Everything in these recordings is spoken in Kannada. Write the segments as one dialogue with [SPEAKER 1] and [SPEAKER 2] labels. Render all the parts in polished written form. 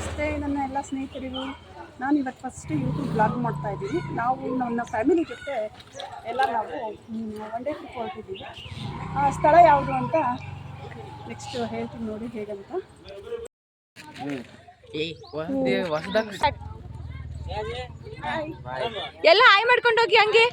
[SPEAKER 1] ನಮಸ್ತೆ ನನ್ನ ಎಲ್ಲ ಸ್ನೇಹಿತರಿಗೂ. ನಾನು ಇವತ್ತು ಫಸ್ಟ್ ಯೂಟ್ಯೂಬ್ ಬ್ಲಾಗ್ ಮಾಡ್ತಾ ಇದ್ದೀನಿ. ನಾವು ನನ್ನ ಫ್ಯಾಮಿಲಿ ಜೊತೆ ಎಲ್ಲ ನಾವು ಒನ್ ಡೇ ಟ್ರಿಪ್ ಹೊರಟಿದ್ದೀವಿ. ಆ ಸ್ಥಳ ಯಾವುದು ಅಂತ ನೆಕ್ಸ್ಟ್ ಹೇಳ್ತೀನಿ ನೋಡಿ ಹೇಗಂತ.
[SPEAKER 2] ಎಲ್ಲ ಹಾಯ್ ಮಾಡ್ಕೊಂಡು ಹೋಗಿ ಹಂಗೆ.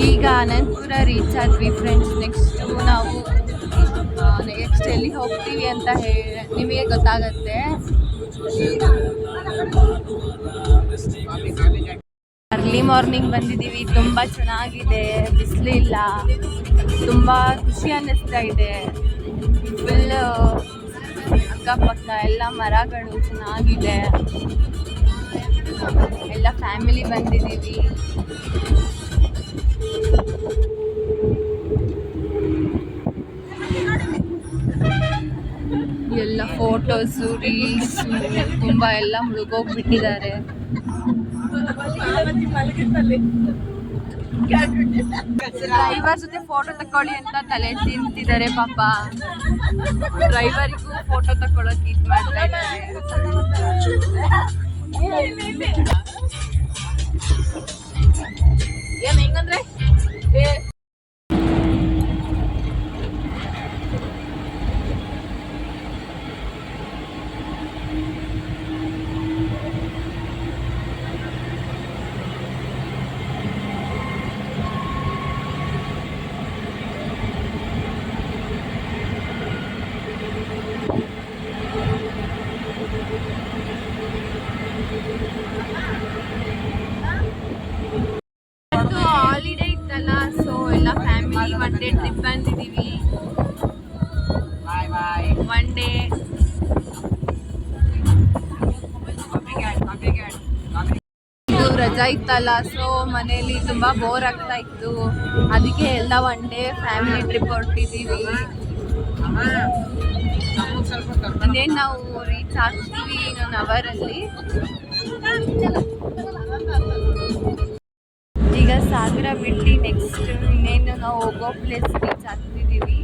[SPEAKER 2] ಈಗ ಅನಂತಪುರ ರೀಚ್ ಆದ್ವಿ ಫ್ರೆಂಡ್ಸ್. ನೆಕ್ಸ್ಟ್ ಎಲ್ಲಿ ಹೋಗ್ತೀವಿ ಅಂತ ನಿಮಗೆ ಗೊತ್ತಾಗತ್ತೆ. ಅರ್ಲಿ ಮಾರ್ನಿಂಗ್ ಬಂದಿದ್ದೀವಿ. ತುಂಬ ಚೆನ್ನಾಗಿದೆ, ಬಿಸಿಲಿಲ್ಲ, ತುಂಬ ಖುಷಿ ಅನ್ನಿಸ್ತಾ ಇದೆ. ಫುಲ್ ಅಕ್ಕಪಕ್ಕ ಎಲ್ಲ ಮರಗಳು ಚೆನ್ನಾಗಿದೆ. ಎಲ್ಲ ಫ್ಯಾಮಿಲಿ ಬಂದಿದ್ದೀವಿ. ಎಲ್ಲ ಫೋಟೋಸು, ರೀಲ್ಸು ತುಂಬ ಎಲ್ಲ ಮುಳುಗೋಗ್ಬಿಟ್ಟಿದ್ದಾರೆ. ಡ್ರೈವರ್ ಜೊತೆ ಫೋಟೋ ತಕೊಳ್ಳಿ ಅಂತ ತಲೆ ತಿಂತಿದ್ದಾರೆ ಪಾಪ. ಡ್ರೈವರಿಗೂ ಫೋಟೋ ತಕೊಳ್ಳೋಕೆ ಇದು ಮಾಡ್ತಾ ಇದ್ದಾರೆ. ಏನ್ ಹೆಂಗಂದ್ರೆ ಹಾಲಿಡೇ ಇತ್ತಲ್ಲ, ಸೊ ಎಲ್ಲ ಫ್ಯಾಮಿಲಿ ಒನ್ ಡೇ ಟ್ರಿಪ್ ಬಂದಿದ್ದೀವಿ. ಒನ್ ಡೇ ಇದು ರಜಾ ಇತ್ತಲ್ಲ, ಸೊ ಮನೇಲಿ ತುಂಬ ಬೋರ್ ಆಗ್ತಾ ಇತ್ತು. ಅದಕ್ಕೆ ಎಲ್ಲ ಒನ್ ಡೇ ಫ್ಯಾಮಿಲಿ ಟ್ರಿಪ್ ಹೊರಟಿದ್ದೀವಿ. ಇನ್ನೇನು ನಾವು ರೀಚ್ ಆಗ್ತೀವಿ ಇನ್ನೊಂದು ಅವರಲ್ಲಿ. ಈಗ ಸಾಗರ ಬಿಟ್ಟು ನೆಕ್ಸ್ಟ್ ಇನ್ನೇನು ನಾವು ಹೋಗೋ ಪ್ಲೇಸ್ ರೀಚ್ ಆಗ್ತಿದ್ದೀವಿ.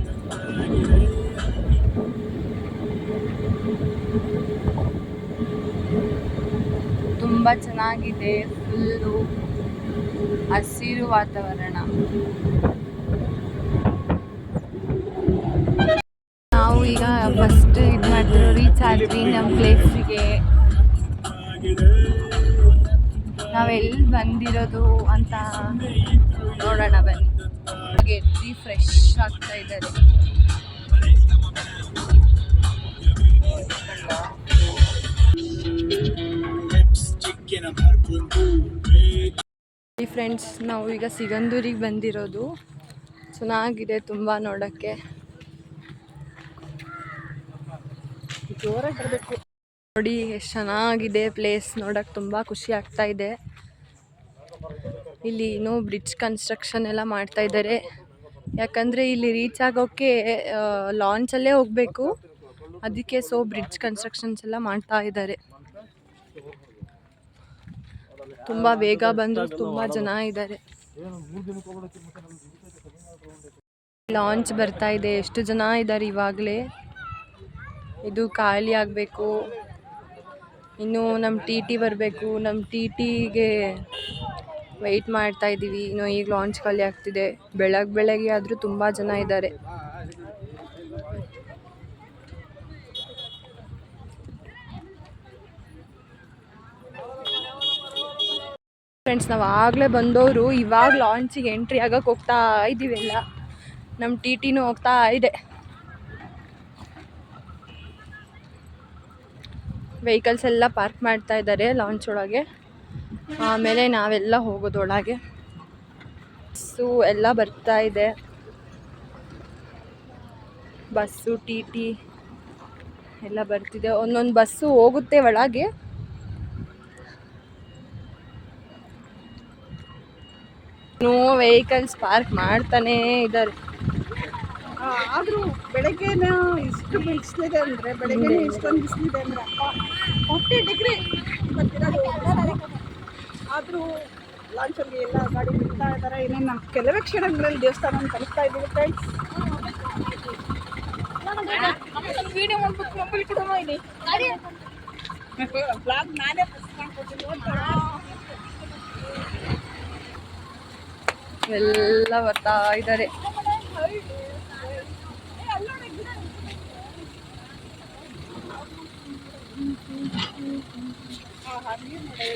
[SPEAKER 2] ತುಂಬ ಚೆನ್ನಾಗಿದೆ, ಫುಲ್ಲು ಹಸಿರು ವಾತಾವರಣ. ನಾವು ಈಗ ಫಸ್ಟ್ ಇದು ಮಾಡಿದ್ರು ರೀಚ್ ಆದ್ವಿ ನಮ್ಮ ಪ್ಲೇಸಿಗೆ. ನಾವೆಲ್ಲಿ ಬಂದಿರೋದು ಅಂತ ನೋಡೋಣ ಬನ್ನಿ. ಗೆದ್ದಿ ಫ್ರೆಶ್ ಆಗ್ತಾ ಇದ್ದಾರೆ. ಫ್ರೆಂಡ್ಸ್, ನಾವು ಈಗ ಸಿಗಂದೂರಿಗೆ ಬಂದಿರೋದು. ಚೆನ್ನಾಗಿದೆ ತುಂಬ ನೋಡೋಕ್ಕೆ. ಜೋರಾಗಿ ಬರಬೇಕು ನೋಡಿ, ಎಷ್ಟು ಚೆನ್ನಾಗಿದೆ ಪ್ಲೇಸ್. ನೋಡೋಕ್ಕೆ ತುಂಬ ಖುಷಿ ಆಗ್ತಾ ಇದೆ. ಇಲ್ಲಿ ಇನ್ನೂ ಬ್ರಿಡ್ಜ್ ಕನ್ಸ್ಟ್ರಕ್ಷನ್ ಎಲ್ಲ ಮಾಡ್ತಾ ಇದ್ದಾರೆ. ಯಾಕಂದರೆ ಇಲ್ಲಿ ರೀಚ್ ಆಗೋಕ್ಕೆ ಲಾಂಚಲ್ಲೇ ಹೋಗಬೇಕು. ಅದಕ್ಕೆ ಸೊ ಬ್ರಿಡ್ಜ್ ಕನ್ಸ್ಟ್ರಕ್ಷನ್ಸ್ ಎಲ್ಲ ಮಾಡ್ತಾ ಇದ್ದಾರೆ. ತುಂಬ ಬೇಗ ಬಂದರು, ತುಂಬ ಜನ ಇದ್ದಾರೆ. ಲಾಂಚ್ ಬರ್ತಾ ಇದೆ. ಎಷ್ಟು ಜನ ಇದ್ದಾರೆ ಇವಾಗಲೇ. ಇದು ಖಾಲಿ ಆಗಬೇಕು. ಇನ್ನು ನಮ್ಮ ಟಿ ಬರಬೇಕು. ನಮ್ಮ ಟಿಗೆ ವೆಯ್ಟ್ ಮಾಡ್ತಾ ಇದ್ದೀವಿ. ಇನ್ನು ಈಗ ಲಾಂಚ್ ಖಾಲಿ ಆಗ್ತಿದೆ. ಬೆಳಗ್ಗೆ ಆದರೂ ತುಂಬ ಜನ ಇದ್ದಾರೆ. ಫ್ರೆಂಡ್ಸ್, ನಾವು ಆಗಲೇ ಬಂದವರು ಇವಾಗ ಲಾಂಚಿಗೆ ಎಂಟ್ರಿ ಆಗೋಕ್ಕೆ ಹೋಗ್ತಾ ಇದ್ದೀವಿ. ಎಲ್ಲ ನಮ್ಮ ಟಿನೂ ಹೋಗ್ತಾ ಇದೆ. ವೆಹಿಕಲ್ಸ್ ಎಲ್ಲ ಪಾರ್ಕ್ ಮಾಡ್ತಾ ಇದ್ದಾರೆ ಲಾಂಚ್ ಒಳಗೆ. ಆಮೇಲೆ ನಾವೆಲ್ಲ ಹೋಗೋದೊಳಗೆ. ಬಸ್ಸು ಎಲ್ಲ ಬರ್ತಾ ಇದೆ. ಬಸ್ಸು ಟಿ ಎಲ್ಲ ಬರ್ತಿದೆ. ಒಂದೊಂದು ಬಸ್ಸು ಹೋಗುತ್ತೆ ಒಳಗೆ. ವೆಹಿಕಲ್ಸ್ ಪಾರ್ಕ್ ಮಾಡ್ತಾನೇ ಇದ್ದಾರೆ.
[SPEAKER 1] ಆದರೂ ಬೆಳಗ್ಗೆನ ಇಷ್ಟು ಬಿಸಿಲಿದೆ ಅಂದರೆ, ಬೆಳಗ್ಗೆನೇ ಇಷ್ಟೊಂದು ಬಿಸಿಲಿದೆ ಅಂದರೆ 40 ಡಿಗ್ರಿ ಬರ್ತಿರೋದು. ಆದರೂ ಲಾಂಚಲ್ಲಿ ಎಲ್ಲ ಗಾಡಿ ಬಿಡ್ತಾ ಇದ್ದಾರೆ. ಇನ್ನೇನು ನಾವು ಕೆಲವೇ ಕ್ಷಣಗಳಲ್ಲಿ ದೇವಸ್ಥಾನ ತಲುಪ್ತಾ ಇದ್ದೀವಿ ಫ್ರೆಂಡ್ಸ್.
[SPEAKER 3] ವಿಡಿಯೋ ಮಾಡ್ಬೇಕು ಮೊಬೈಲ್ ಕೂಡ ಇದೆ
[SPEAKER 1] ಬ್ಲಾಗ್ ನಾನೇ ಫಸ್ಟ್ ಮಾಡ್ಕೊತೀನಿ ಅಂತ
[SPEAKER 2] ಎಲ್ಲ ಬರ್ತಾ ಇದ್ದಾರೆ.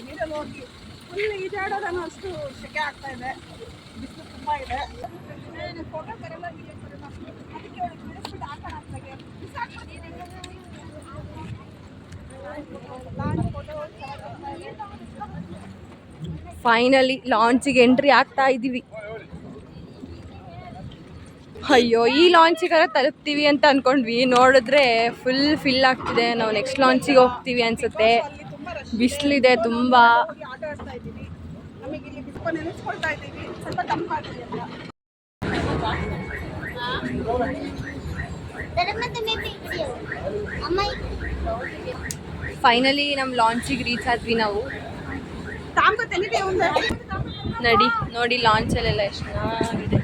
[SPEAKER 1] ನೀರಲ್ಲಿ ಹೋಗಿ ಫುಲ್ ಈಜಾಡೋದನ್ನು ಅಷ್ಟು ಸೆಕೆ ಆಗ್ತಾ ಇದೆ, ಬಿಸಿಲು ತುಂಬ ಇದೆ. ಫೋಟೋ ಕರೆಲ್ಲ ವೀಡಿಯೋ ಕರೆಲ್ಲ ಅದಕ್ಕೆ ಅವಳಿಗೆ ಬಿಡಿಸ್ಬಿಟ್ಟು ಹಾಕೋಣ ಅತ್ಲಾಗೆ
[SPEAKER 2] ಫೈನಲಿ ಲಾಂಚಿಗೆ ಎಂಟ್ರಿ ಆಗ್ತಾ ಇದ್ದೀವಿ. ಅಯ್ಯೋ, ಈ ಲಾಂಚಿಗಾರ ತಲುಪ್ತೀವಿ ಅಂತ ಅಂದ್ಕೊಂಡ್ವಿ, ನೋಡಿದ್ರೆ ಫುಲ್ ಫಿಲ್ ಆಗ್ತಿದೆ. ನಾವು ನೆಕ್ಸ್ಟ್ ಲಾಂಚಿಗೆ ಹೋಗ್ತೀವಿ ಅನ್ಸುತ್ತೆ. ಬಿಸಿಲಿದೆ ತುಂಬ.
[SPEAKER 1] ಆಟ ಆಡ್ತಾ ಇದ್ದೀವಿ. ನಮಗೆ ಇಲ್ಲಿ ಬಿಸಿಲು ನೆನೆಸ್ಕೊಳ್ತಾ ಇದ್ದೀವಿ, ಸ್ವಲ್ಪ ತಂಪಾಗಿದೆ ಅಂತ.
[SPEAKER 2] ಫೈನಲಿ ನಮ್ಮ ಲಾಂಚಿಗೆ ರೀಚ್ ಆದ್ವಿ ನಾವು. ನಡಿ ನೋಡಿ ಲಾಂಚಲ್ಲೆಲ್ಲ ಎಷ್ಟು ಚೆನ್ನಾಗಿದೆ.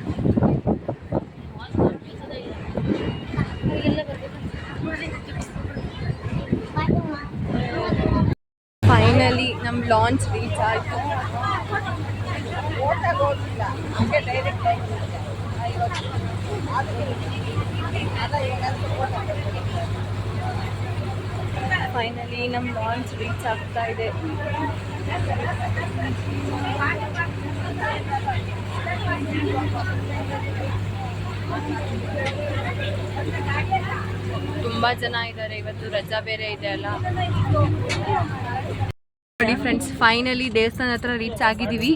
[SPEAKER 2] ಫೈನಲಿ ನಮ್ಮ ಲಾಂಚ್ ರೀಚ್ ಆಯಿತು. ಫೈನಲಿ ನಮ್ಮ ಲಾಂಚ್ ರೀಚ್ ಆಗ್ತಾ ಇದೆ. ತುಂಬ ಜನ ಇದ್ದಾರೆ, ಇವತ್ತು ರಜಾ ಬೇರೆ ಇದೆ ಅಲ್ಲ. ನೋಡಿ ಫ್ರೆಂಡ್ಸ್, ಫೈನಲಿ ದೇವಸ್ಥಾನ ಹತ್ರ ರೀಚ್ ಆಗಿದ್ದೀವಿ.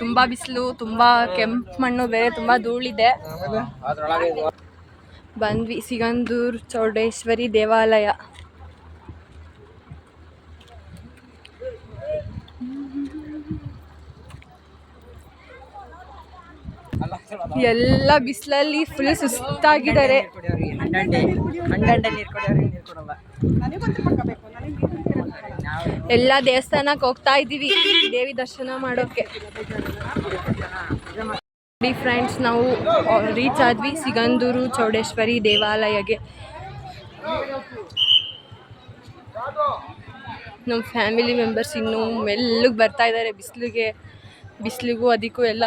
[SPEAKER 2] ತುಂಬ ಬಿಸಿಲು, ತುಂಬ ಕೆಂಪು ಮಣ್ಣು, ಬೇರೆ ತುಂಬ ಧೂಳಿದೆ. ಬಂದ್ವಿ ಸಿಗಂದೂರು ಚೌಡೇಶ್ವರಿ ದೇವಾಲಯ. ಎಲ್ಲ ಬಿಸಿಲಲ್ಲಿ ಫುಲ್ ಸುಸ್ತಾಗಿದ್ದಾರೆ. ಎಲ್ಲ ದೇವಸ್ಥಾನಕ್ಕೆ ಹೋಗ್ತಾ ಇದ್ದೀವಿ ದೇವಿ ದರ್ಶನ ಮಾಡೋಕ್ಕೆ. ಫ್ರೆಂಡ್ಸ್, ನಾವು ರೀಚ್ ಆದ್ವಿ ಸಿಗಂದೂರು ಚೌಡೇಶ್ವರಿ ದೇವಾಲಯಗೆ. ನಮ್ಮ ಫ್ಯಾಮಿಲಿ ಮೆಂಬರ್ಸ್ ಇನ್ನೂ ಮೆಲ್ಲಗೆ ಬರ್ತಾ ಇದ್ದಾರೆ ಬಿಸಿಲಿಗೂ ಅದಕ್ಕೂ ಎಲ್ಲ.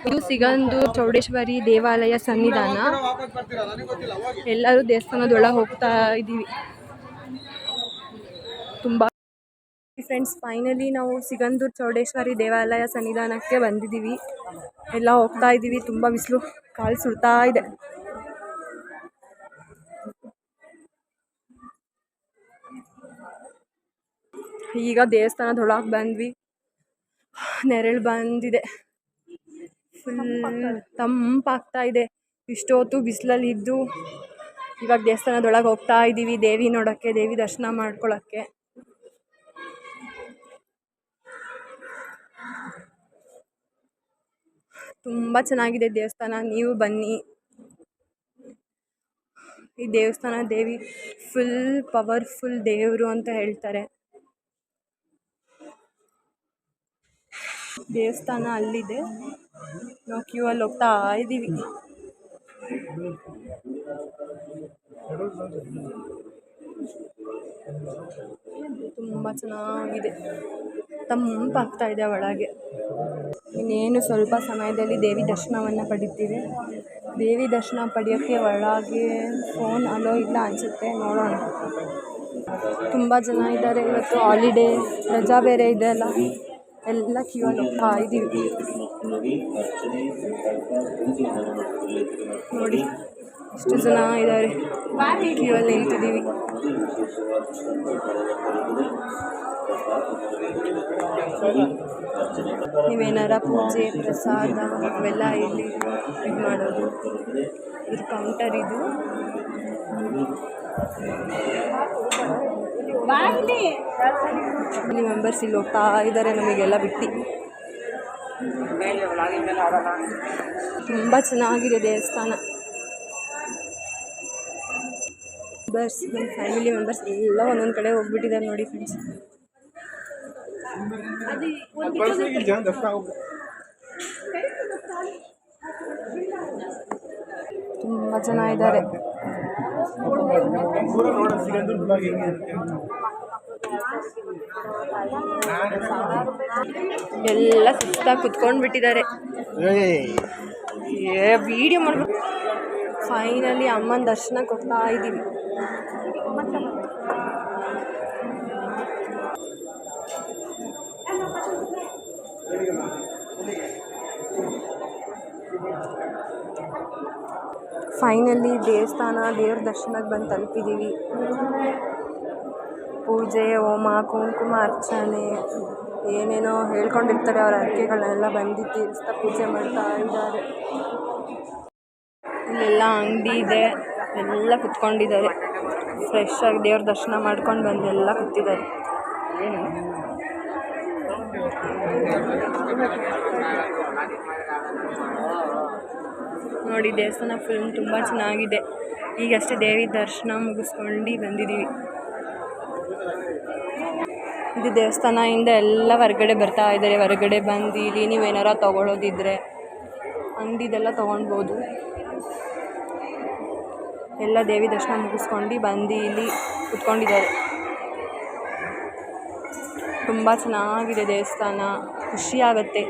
[SPEAKER 2] ಇದು ಸಿಗಂದೂರು ಚೌಡೇಶ್ವರಿ ದೇವಾಲಯ ಸನ್ನಿಧಾನ. ಎಲ್ಲರೂ ದೇವಸ್ಥಾನದೊಳಗೆ ಹೋಗ್ತಾ ಇದ್ದೀವಿ. ತುಂಬ ಫ್ರೆಂಡ್ಸ್, ಫೈನಲಿ ನಾವು ಸಿಗಂದೂರು ಚೌಡೇಶ್ವರಿ ದೇವಾಲಯ ಸನ್ನಿಧಾನಕ್ಕೆ ಬಂದಿದ್ದೀವಿ. ಎಲ್ಲ ಹೋಗ್ತಾ ಇದ್ದೀವಿ. ತುಂಬ ಬಿಸಿಲು, ಕಾಲು ಸುಡ್ತಾ ಇದೆ. ಈಗ ದೇವಸ್ಥಾನದೊಳಗೆ ಬಂದ್ವಿ. ನೆರಳು ಬಂದಿದೆ, ಫುಲ್ ತಂಪಾಗ್ತಾ ಇದೆ. ಇಷ್ಟೊತ್ತು ಬಿಸಿಲಲ್ಲಿ ಇದ್ದು ಇವಾಗ ದೇವಸ್ಥಾನದೊಳಗೆ ಹೋಗ್ತಾ ಇದ್ದೀವಿ ದೇವಿ ನೋಡೋಕ್ಕೆ, ದೇವಿ ದರ್ಶನ ಮಾಡ್ಕೊಳ್ಳೋಕ್ಕೆ. ತುಂಬ ಚೆನ್ನಾಗಿದೆ ದೇವಸ್ಥಾನ, ನೀವು ಬನ್ನಿ. ಈ ದೇವಸ್ಥಾನ ದೇವಿ ಫುಲ್ ಪವರ್ಫುಲ್ ದೇವರು ಅಂತ ಹೇಳ್ತಾರೆ. ದೇವಸ್ಥಾನ ಅಲ್ಲಿದೆ, ನಾವು ಕ್ಯೂ ಅಲ್ಲಿ ಹೋಗ್ತಾ ಇದ್ದೀವಿ. ತುಂಬ ಚೆನ್ನಾಗಿದೆ, ತಂಪಾಗ್ತಾ ಇದೆ ಒಳಗೆ. ಇನ್ನೇನು ಸ್ವಲ್ಪ ಸಮಯದಲ್ಲಿ ದೇವಿ ದರ್ಶನವನ್ನು ಪಡಿತೀವಿ. ದೇವಿ ದರ್ಶನ ಪಡೆಯೋಕ್ಕೆ ಒಳಗೆ ಫೋನ್ ಅಲೋ ಇಲ್ಲ ಅನಿಸುತ್ತೆ, ನೋಡೋಣ. ತುಂಬ ಜನ ಇದ್ದಾರೆ, ಇವತ್ತು ಹಾಲಿಡೇ, ರಜಾ ಬೇರೆ ಇದೆ ಅಲ್ಲ. ಎಲ್ಲ ಕ್ಯೂ ಅಲ್ಲಿ ಹೋಗ್ತಾ ಇದ್ದೀವಿ. ನೋಡಿ ಎಷ್ಟು ಜನ ಇದ್ದಾರೆ, ಕ್ಯೂ ಅಲ್ಲಿ ನಿಂತಿದ್ದೀವಿ. ನೀವೇನಾರ ಪೂಜೆ ಪ್ರಸಾದ ಅವೆಲ್ಲ ಇಲ್ಲಿ ಇದು ಮಾಡೋದು. ಇದು ಕೌಂಟರ್. ಇದು ಇಲ್ಲಿ ಮೆಂಬರ್ಸ್ ಇಲ್ಲಿ ಹೋಗ್ತಾ ಇದ್ದಾರೆ ನಮಗೆಲ್ಲ ಬಿಟ್ಟು. ತುಂಬ ಚೆನ್ನಾಗಿದೆ ದೇವಸ್ಥಾನ. ಮೆಂಬರ್ಸ್, ನಮ್ಮ ಫ್ಯಾಮಿಲಿ ಮೆಂಬರ್ಸ್ ಎಲ್ಲ ಒಂದೊಂದು ಕಡೆ ಹೋಗ್ಬಿಟ್ಟಿದ್ದಾರೆ ನೋಡಿ ಫ್ರೆಂಡ್ಸ್. ತುಂಬ ಜನ ಇದ್ದಾರೆ. ಎಲ್ಲ ಸುಸ್ತಾಗಿ ಕುತ್ಕೊಂಡು ಬಿಟ್ಟಿದ್ದಾರೆ. ವಿಡಿಯೋ ಮಾಡ್ಬೇಕು. ಫೈನಲಿ ಅಮ್ಮನ ದರ್ಶನಕ್ಕೆ ಹೋಗ್ತಾ ಇದ್ದೀವಿ. ಫೈನಲಿ ದೇವ್ರ ದರ್ಶನಕ್ಕೆ ಬಂದು ತಲುಪಿದ್ದೀವಿ. ಪೂಜೆ, ಹೋಮ, ಕುಂಕುಮ ಅರ್ಚನೆ ಏನೇನೋ ಹೇಳ್ಕೊಂಡಿರ್ತಾರೆ ಅವ್ರ ಅರ್ಕೆಗಳನ್ನೆಲ್ಲ ಬಂದು ತೀರಿಸ್ತಾ ಪೂಜೆ ಮಾಡ್ತಾ ಇದ್ದಾರೆ. ಇಲ್ಲೆಲ್ಲ ಅಂಗಡಿ ಇದೆ, ಎಲ್ಲ ಕುತ್ಕೊಂಡಿದ್ದಾರೆ. ಫ್ರೆಶ್ ಆಗಿ ದೇವ್ರ ದರ್ಶನ ಮಾಡ್ಕೊಂಡು ಬಂದು ಎಲ್ಲ ಕೂತಿದ್ದಾರೆ. ನೋಡಿ ದೇವಸ್ಥಾನ ಫುಲ್ ತುಂಬ ಚೆನ್ನಾಗಿದೆ. ಈಗಷ್ಟೇ ದೇವಿ ದರ್ಶನ ಮುಗಿಸ್ಕೊಂಡು ಬಂದಿದ್ದೀವಿ. ಇದು ದೇವಸ್ಥಾನದಿಂದ ಎಲ್ಲ ಹೊರಗಡೆ ಬರ್ತಾ ಇದ್ದಾರೆ. ಹೊರಗಡೆ ಬಂದು ಇಲ್ಲಿ ನೀವೇನಾರ ತೊಗೊಳೋದಿದ್ರೆ ಅಂಗಡಿದೆಲ್ಲ ತೊಗೊಳ್ಬೋದು. ಎಲ್ಲ ದೇವಿ ದರ್ಶನ ಮುಗಿಸ್ಕೊಂಡು ಬಂದು ಇಲ್ಲಿ ಕುತ್ಕೊಂಡಿದ್ದಾರೆ. ತುಂಬ ಚೆನ್ನಾಗಿದೆ ದೇವಸ್ಥಾನ, ಖುಷಿ ಆಗುತ್ತೆ.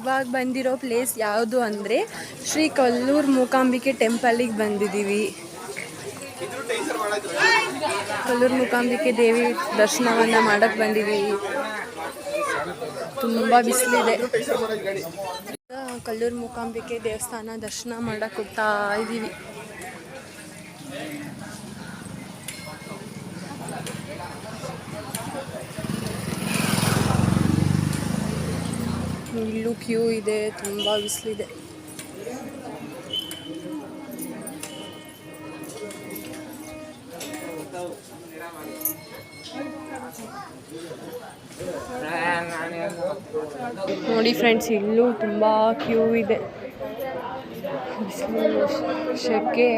[SPEAKER 2] ಇವಾಗ ಬಂದಿರೋ ಪ್ಲೇಸ್ ಯಾವುದು ಅಂದರೆ ಶ್ರೀ ಕೊಲ್ಲೂರು ಮೂಕಾಂಬಿಕೆ ಟೆಂಪಲಿಗೆ ಬಂದಿದ್ದೀವಿ. ಕೊಲ್ಲೂರು ಮೂಕಾಂಬಿಕೆ ದೇವಿ ದರ್ಶನವನ್ನು ಮಾಡೋಕ್ಕೆ ಬಂದಿದ್ದೀವಿ. ತುಂಬ ಬಿಸಿಲಿದೆ. ಕೊಲ್ಲೂರು ಮೂಕಾಂಬಿಕೆ ದೇವಸ್ಥಾನ ದರ್ಶನ ಮಾಡೋಕ್ಕೆ ಹೋಗ್ತಾ ಇದ್ದೀವಿ. ಇಲ್ಲೂ ಕ್ಯೂ ಇದೆ, ತುಂಬ ಬಿಸಿಲಿದೆ. ನೋಡಿ ಫ್ರೆಂಡ್ಸ್, ಇಲ್ಲೂ ತುಂಬ ಕ್ಯೂ ಇದೆ. ಬಿಸಿಲು, ಸೆಕೆ.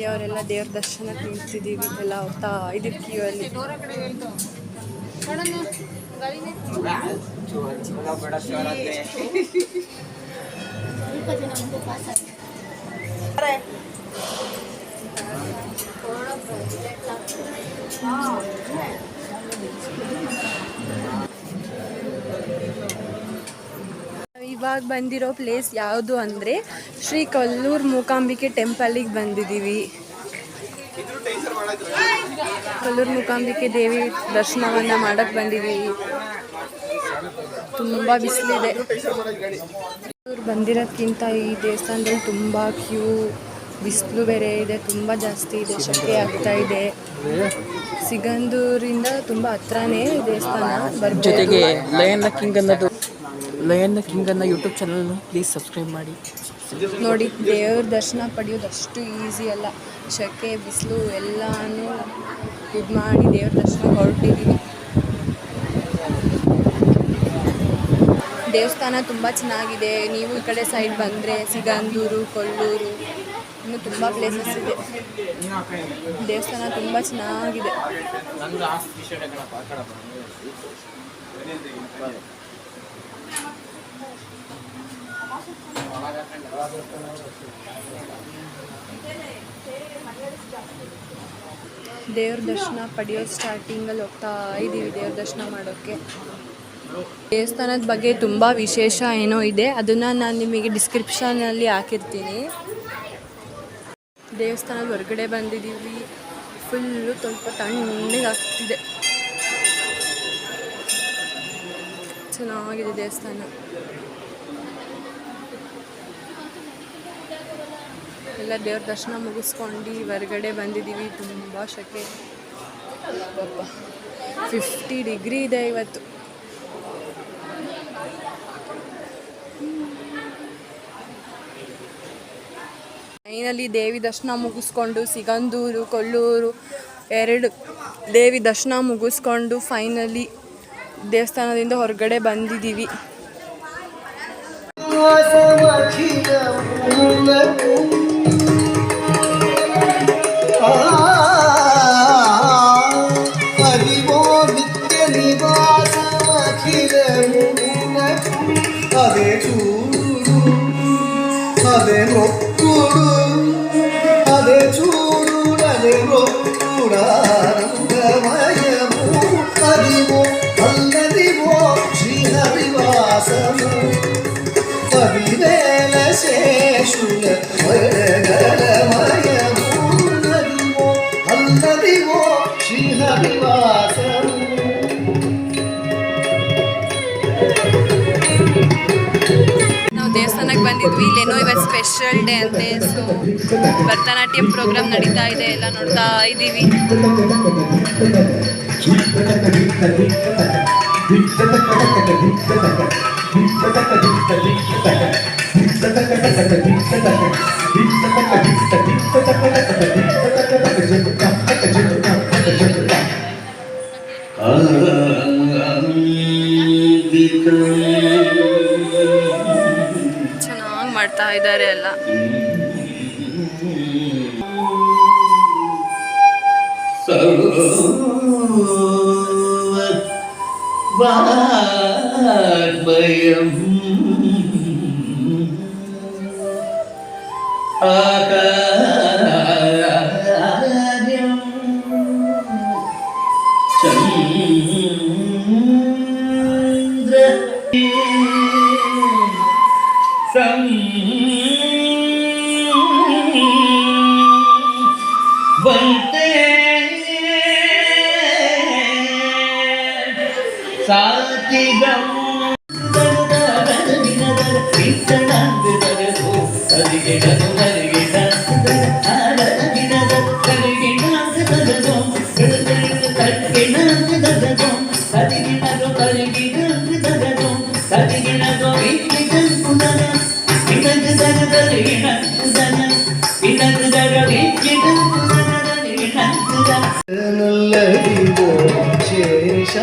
[SPEAKER 2] ಅವರೆಲ್ಲ ದೇವ್ರ ದರ್ಶನಕ್ಕೆ ನಿಂತಿದ್ದೀವಿ. ಎಲ್ಲ ಹೋಗ್ತಾ ಇದೀವಿ ಕ್ಯೂ ಅಲ್ಲಿ. ಇವಾಗ ಬಂದಿರೋ ಪ್ಲೇಸ್ ಯಾವುದು ಅಂದರೆ ಶ್ರೀ ಕೊಲ್ಲೂರು ಮೂಕಾಂಬಿಕೆ ಟೆಂಪಲಿಗೆ ಬಂದಿದ್ದೀವಿ. ಕೊಲ್ಲೂರು ಮೂಕಾಂಬಿಕೆ ದೇವಿ ದರ್ಶನವನ್ನು ಮಾಡೋಕ್ಕೆ ಬಂದಿದ್ದೀವಿ. ತುಂಬ ಬಿಸಿಲಿದೆ. ಬಂದಿರೋದ್ಕಿಂತ ಈ ದೇವಸ್ಥಾನದಲ್ಲಿ ತುಂಬ ಕ್ಯೂ, ಬಿಸಿಲು ಬೇರೆ ಇದೆ, ತುಂಬ ಜಾಸ್ತಿ ಇದೆ, ಸೆಕೆ ಆಗ್ತಾ ಇದೆ. ಸಿಗಂದೂರಿಂದ ತುಂಬ ಹತ್ರನೇ ದೇವಸ್ಥಾನ.
[SPEAKER 4] ಜೊತೆಗೆ ಲಯನ್ ಕಿಂಗ್ ಅನ್ನೋ ಯೂಟ್ಯೂಬ್ ಚಾನಲ್ನ ಪ್ಲೀಸ್ ಸಬ್ಸ್ಕ್ರೈಬ್ ಮಾಡಿ.
[SPEAKER 2] ನೋಡಿ, ದೇವ್ರ ದರ್ಶನ ಪಡೆಯೋದು ಅಷ್ಟು ಈಸಿ ಅಲ್ಲ. ಸೆಕೆ, ಬಿಸಿಲು ಎಲ್ಲನೂ ಇದು ಮಾಡಿ ದೇವ್ರ ದರ್ಶನ ಹೊರಟಿದ್ದೀವಿ. ದೇವಸ್ಥಾನ ತುಂಬ ಚೆನ್ನಾಗಿದೆ. ನೀವು ಈ ಕಡೆ ಸೈಡ್ ಬಂದರೆ ಸಿಗಂದೂರು, ಕೊಲ್ಲೂರು ಇನ್ನೂ ತುಂಬ ಪ್ಲೇಸಸ್ ಇದೆ. ದೇವಸ್ಥಾನ ತುಂಬ ಚೆನ್ನಾಗಿದೆ. ದೇವ್ರ ದರ್ಶನ ಪಡೆಯೋದು ಸ್ಟಾರ್ಟಿಂಗಲ್ಲಿ ಹೋಗ್ತಾ ಇದ್ದೀವಿ ದೇವ್ರ ದರ್ಶನ ಮಾಡೋಕ್ಕೆ. ದೇವಸ್ಥಾನದ ಬಗ್ಗೆ ತುಂಬ ವಿಶೇಷ ಏನೋ ಇದೆ, ಅದನ್ನು ನಾನು ನಿಮಗೆ ಡಿಸ್ಕ್ರಿಪ್ಷನಲ್ಲಿ ಹಾಕಿರ್ತೀನಿ. ದೇವಸ್ಥಾನದ ಹೊರಗಡೆ ಬಂದಿದ್ದೀವಿ. ಫುಲ್ಲು ಸ್ವಲ್ಪ ತಣ್ಣಗೆ ಆಗ್ತಿದೆ. ಚೆನ್ನಾಗಿದೆ ದೇವಸ್ಥಾನ. ಎಲ್ಲ ದೇವ್ರ ದರ್ಶನ ಮುಗಿಸ್ಕೊಂಡು ಹೊರಗಡೆ ಬಂದಿದ್ದೀವಿ. ತುಂಬ ಶೆಕೆ, 50 ಡಿಗ್ರಿ ಇದೆ ಇವತ್ತು. ಫೈನಲಿ ದೇವಿ ದರ್ಶನ ಮುಗಿಸ್ಕೊಂಡು ಸಿಗಂದೂರು, ಕೊಲ್ಲೂರು 2 ದೇವಿ ದರ್ಶನ ಮುಗಿಸ್ಕೊಂಡು ಫೈನಲಿ ದೇವಸ್ಥಾನದಿಂದ ಹೊರಗಡೆ ಬಂದಿದ್ದೀವಿ.
[SPEAKER 5] ಹರಿವೋ ನಿತ್ಯ ನಿವಾಸ ಅಖಿಲ ಅದೇ ಚೂಡು ಅದೇ ರೊಕ್ಕುಡು ಅದೇ ಚೂಡು ಅದೇ ರೊಕ್ಕುಡಮಯಮು ಹರಿವೋ ಅಲ್ಲದಿವೋ ಶ್ರೀ ಹರಿವಾಸಮು ಹರಿವೇಲ ಶೇಷುಲ ವರಗರಮಯಮು ಹರಿವೋ ಅಲ್ಲದಿವೋ ಶ್ರೀ ಹರಿವಾಸಮು.
[SPEAKER 2] ನಾವು ದೇವಸ್ಥಾನಕ್ಕೆ ಬಂದಿದ್ವಿ. ಇಲ್ಲೇನೋ ಇವತ್ತು ಸ್ಪೆಷಲ್ ಡೇ ಅಂತೆ. ಸೊ ಭರತನಾಟ್ಯಂ ಪ್ರೋಗ್ರಾಮ್ ನಡೀತಾ ಇದೆ, ಎಲ್ಲ ನೋಡ್ತಾ ಇದ್ದೀವಿ. ಚೆನ್ನಾಗಿ ಮಾಡ್ತಾ ಇದ್ದಾರೆ ಎಲ್ಲ.
[SPEAKER 5] ವಾಗ್ಮಯಂ ಆಕಾರ್ಯಂ ಚಂದ್ರ ಬಂತೆ ಸಾತಿಗಂ ನಲ್ಲದಿವೋ ಶೇಷ